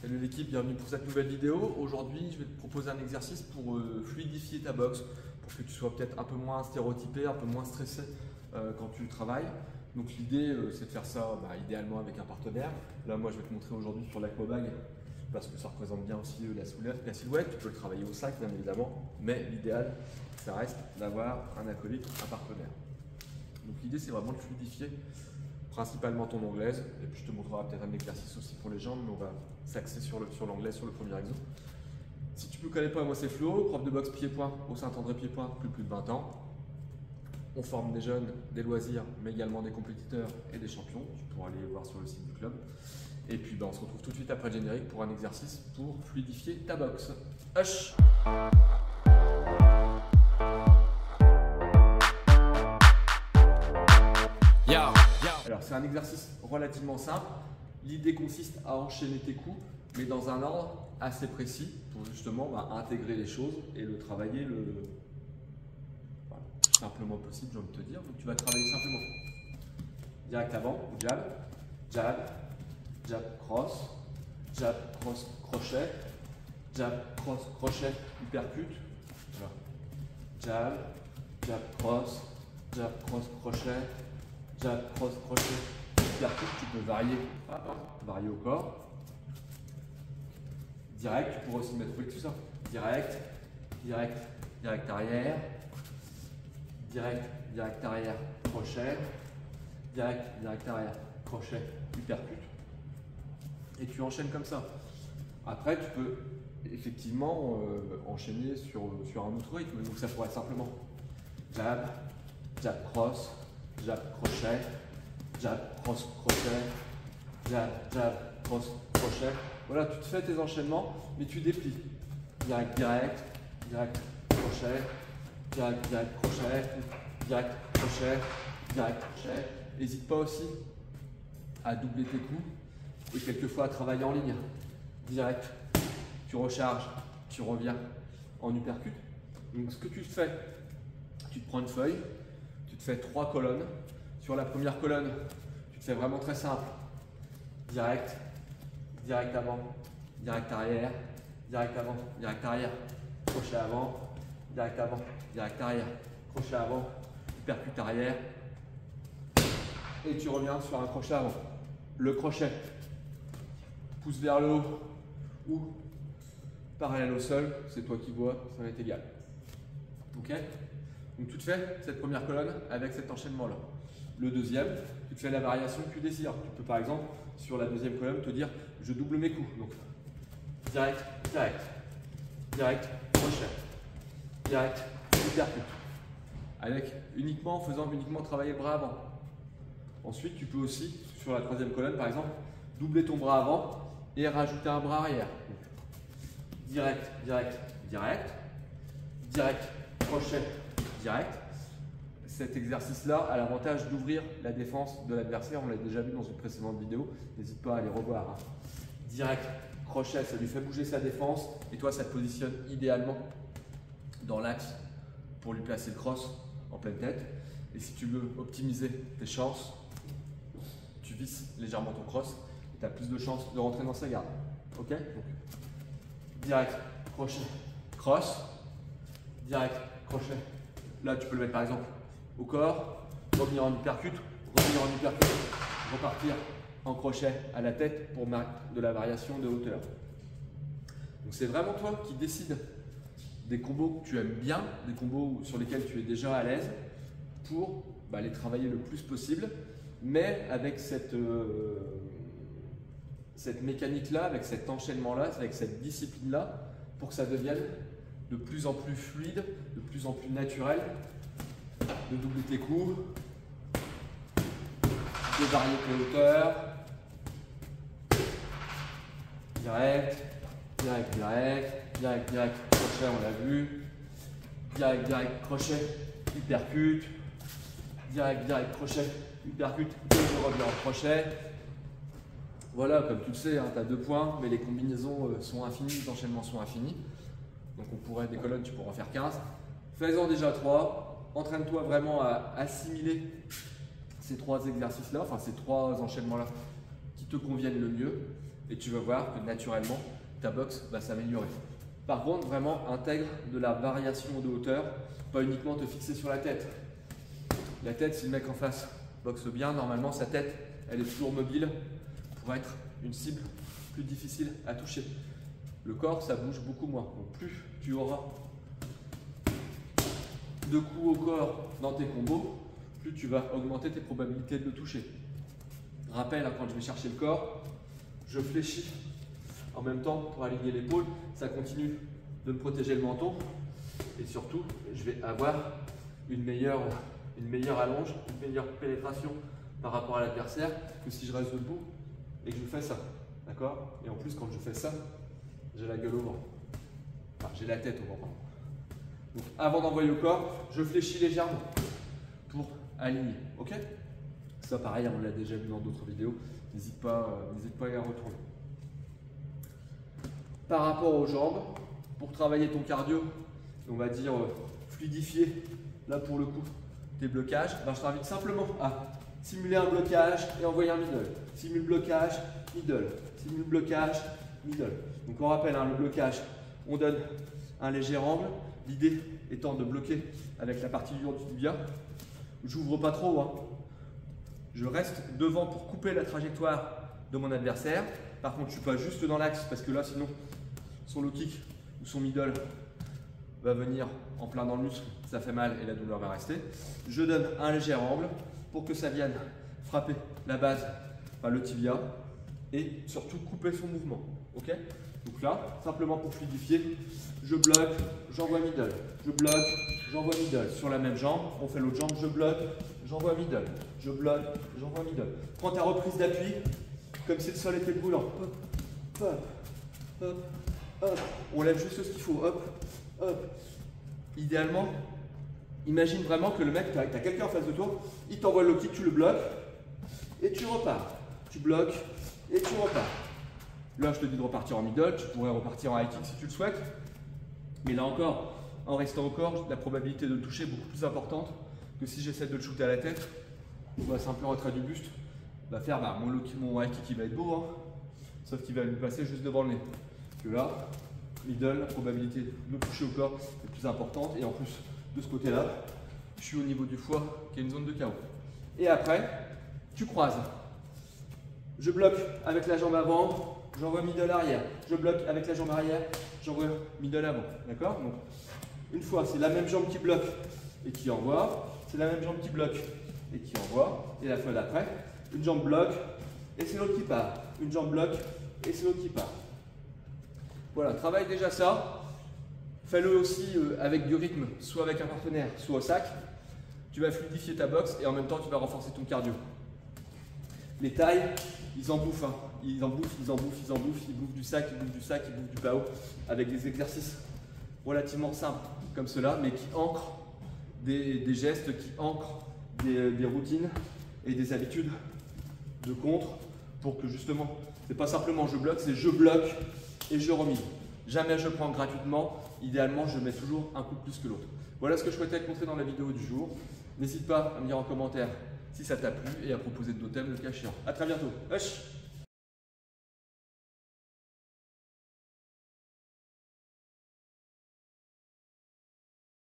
Salut l'équipe, bienvenue pour cette nouvelle vidéo. Aujourd'hui, je vais te proposer un exercice pour fluidifier ta boxe, pour que tu sois peut-être un peu moins stéréotypé, un peu moins stressé quand tu travailles. Donc l'idée, c'est de faire ça idéalement avec un partenaire. Là, moi, je vais te montrer aujourd'hui sur l'Aquabag, parce que ça représente bien aussi la silhouette. Tu peux le travailler au sac, bien évidemment, mais l'idéal, ça reste d'avoir un acolyte, un partenaire. Donc l'idée, c'est vraiment de fluidifier principalement ton anglaise, et puis je te montrerai peut-être un exercice aussi pour les jambes, mais on va s'axer sur l'anglaise sur le premier exo. Si tu ne me connais pas, moi c'est Flo, prof de boxe pied-point au Saint-André pied-point depuis plus de 20 ans. On forme des jeunes, des loisirs, mais également des compétiteurs et des champions. Tu pourras aller voir sur le site du club. Et puis on se retrouve tout de suite après le générique pour un exercice pour fluidifier ta boxe. Hush! Alors c'est un exercice relativement simple. L'idée consiste à enchaîner tes coups, mais dans un ordre assez précis pour justement intégrer les choses et le travailler le simplement possible, j'ai envie de te dire. Donc tu vas travailler simplement direct avant, jab, jab, jab, cross, jab, cross, crochet, jab, cross, crochet, uppercut. Voilà. Jab, jab, cross, crochet, jab, cross, crochet, uppercut. Tu peux varier au corps. Direct, tu pourrais aussi mettre tout ça. Direct, direct, direct arrière. Direct, direct arrière, crochet. Direct, direct arrière, crochet, uppercut. Et tu enchaînes comme ça. Après, tu peux effectivement enchaîner sur un autre rythme. Donc ça pourrait être simplement jab, jab, cross, jab, crochet, jab, cross, crochet, jab, jab, cross, crochet. Voilà, tu te fais tes enchaînements, mais tu déplies. Direct, direct, direct, crochet, direct, direct, crochet, direct, crochet, direct, crochet. N'hésite pas aussi à doubler tes coups et quelquefois à travailler en ligne. Direct, tu recharges, tu reviens en uppercut. Donc ce que tu fais, tu te prends une feuille, tu te fais 3 colonnes. Sur la première colonne, tu te fais vraiment très simple. Direct, direct avant, direct arrière, direct avant, direct arrière, crochet avant, direct avant, direct arrière, crochet avant, uppercut arrière. Et tu reviens sur un crochet avant. Le crochet, pouce vers le haut ou parallèle au sol, c'est toi qui vois, ça va être égal. Ok? Donc tu te fais cette première colonne avec cet enchaînement-là. Le deuxième, tu te fais la variation que tu désires. Tu peux par exemple, sur la deuxième colonne, te dire je double mes coups. Donc direct, direct, direct, crochet, direct, uppercut. Avec en faisant uniquement travailler le bras avant. Ensuite, tu peux aussi, sur la troisième colonne par exemple, doubler ton bras avant et rajouter un bras arrière. Donc, direct, direct, direct, direct, crochet, direct. Cet exercice-là a l'avantage d'ouvrir la défense de l'adversaire. On l'a déjà vu dans une précédente vidéo. N'hésite pas à aller revoir. Direct, crochet, ça lui fait bouger sa défense. Et toi, ça te positionne idéalement dans l'axe pour lui placer le cross en pleine tête. Et si tu veux optimiser tes chances, tu visses légèrement ton cross et tu as plus de chances de rentrer dans sa garde. Ok? Donc, direct, crochet, cross. Direct, crochet. Là, tu peux le mettre par exemple au corps, revenir en uppercut, repartir en crochet à la tête pour mettre de la variation de hauteur. Donc c'est vraiment toi qui décides des combos que tu aimes bien, des combos sur lesquels tu es déjà à l'aise pour les travailler le plus possible, mais avec cette mécanique-là, avec cet enchaînement-là, avec cette discipline-là, pour que ça devienne de plus en plus fluide, de plus en plus naturel, de doubler tes coups, de varier tes hauteurs, direct, direct, direct, direct, direct, crochet, on l'a vu, direct, direct, crochet, uppercut, direct, direct, crochet, uppercut, et je reviens en crochet. Voilà, comme tu le sais, tu as 2 points, mais les combinaisons sont infinies, les enchaînements sont infinis. Donc on pourrait, des colonnes, tu pourras en faire 15. Fais-en déjà 3. Entraîne-toi vraiment à assimiler ces 3 exercices-là, enfin ces 3 enchaînements-là qui te conviennent le mieux. et tu vas voir que naturellement, ta boxe va s'améliorer. Par contre, vraiment, intègre de la variation de hauteur, pas uniquement te fixer sur la tête. La tête, si le mec en face boxe bien, normalement, sa tête, elle est toujours mobile pour être une cible plus difficile à toucher. Le corps, ça bouge beaucoup moins. Donc, plus tu auras de coups au corps dans tes combos, plus tu vas augmenter tes probabilités de le toucher. Rappel, hein, quand je vais chercher le corps, je fléchis en même temps pour aligner l'épaule, ça continue de me protéger le menton et surtout je vais avoir une meilleure allonge, une meilleure pénétration par rapport à l'adversaire que si je reste debout et que je fais ça. D'accord? Et en plus quand je fais ça, j'ai la gueule au vent. Enfin, j'ai la tête au vent. Donc avant d'envoyer au corps, je fléchis légèrement pour aligner. Ok? Ça pareil, on l'a déjà vu dans d'autres vidéos, n'hésite pas à y retourner. Par rapport aux jambes, pour travailler ton cardio, on va dire fluidifier, là pour le coup, tes blocages, ben je t'invite simplement à simuler un blocage et envoyer un middle. Simule blocage, middle. Simule blocage, middle. Donc on rappelle, hein, le blocage, on donne un léger angle, l'idée étant de bloquer avec la partie dure du tibia. J'ouvre pas trop, hein. Je reste devant pour couper la trajectoire de mon adversaire. Par contre, je ne suis pas juste dans l'axe parce que là, sinon, son low kick ou son middle va venir en plein dans le muscle, ça fait mal et la douleur va rester. Je donne un léger angle pour que ça vienne frapper la base, enfin le tibia et surtout couper son mouvement. Ok? Donc là, simplement pour fluidifier, je bloque, j'envoie middle. Je bloque, j'envoie middle. Sur la même jambe, on fait l'autre jambe, je bloque, j'envoie middle. Je bloque, j'envoie middle. Prends ta reprise d'appui comme si le sol était brûlant. Hop, hop, hop, hop. On lève juste ce qu'il faut. Hop, hop. Idéalement, imagine vraiment que le mec, tu as quelqu'un en face de toi, il t'envoie le low kick, tu le bloques et tu repars. Tu bloques et tu repars. Là, je te dis de repartir en middle, tu pourrais repartir en high kick si tu le souhaites. Mais là encore, en restant au corps, la probabilité de le toucher est beaucoup plus importante que si j'essaie de le shooter à la tête. Bah, simple retrait du buste va faire mon high kick qui va être beau, hein, sauf qu'il va lui passer juste devant le nez. Que là, middle, la probabilité de le toucher au corps est plus importante. Et en plus, de ce côté-là, je suis au niveau du foie qui est une zone de chaos. Et après, tu croises. Je bloque avec la jambe avant, j'envoie middle arrière. Je bloque avec la jambe arrière, j'envoie middle avant. D'accord? Donc, une fois, c'est la même jambe qui bloque et qui envoie. C'est la même jambe qui bloque et qui envoie. Et la fois d'après, une jambe bloque et c'est l'autre qui part. Une jambe bloque et c'est l'autre qui part. Voilà, travaille déjà ça. Fais-le aussi avec du rythme, soit avec un partenaire, soit au sac. Tu vas fluidifier ta boxe et en même temps, tu vas renforcer ton cardio. Les tailles, ils en bouffent, hein. Ils bouffent du sac, ils bouffent du sac, ils bouffent du PAO avec des exercices relativement simples comme cela, mais qui ancrent des gestes, qui ancrent des routines et des habitudes de contre pour que justement, c'est pas simplement je bloque, c'est je bloque et je remise. Jamais je prends gratuitement, idéalement je mets toujours un coup de plus que l'autre. Voilà ce que je souhaitais te montrer dans la vidéo du jour. N'hésite pas à me dire en commentaire si ça t'a plu et à proposer d'autres thèmes le cas échéant. A très bientôt. Wesh.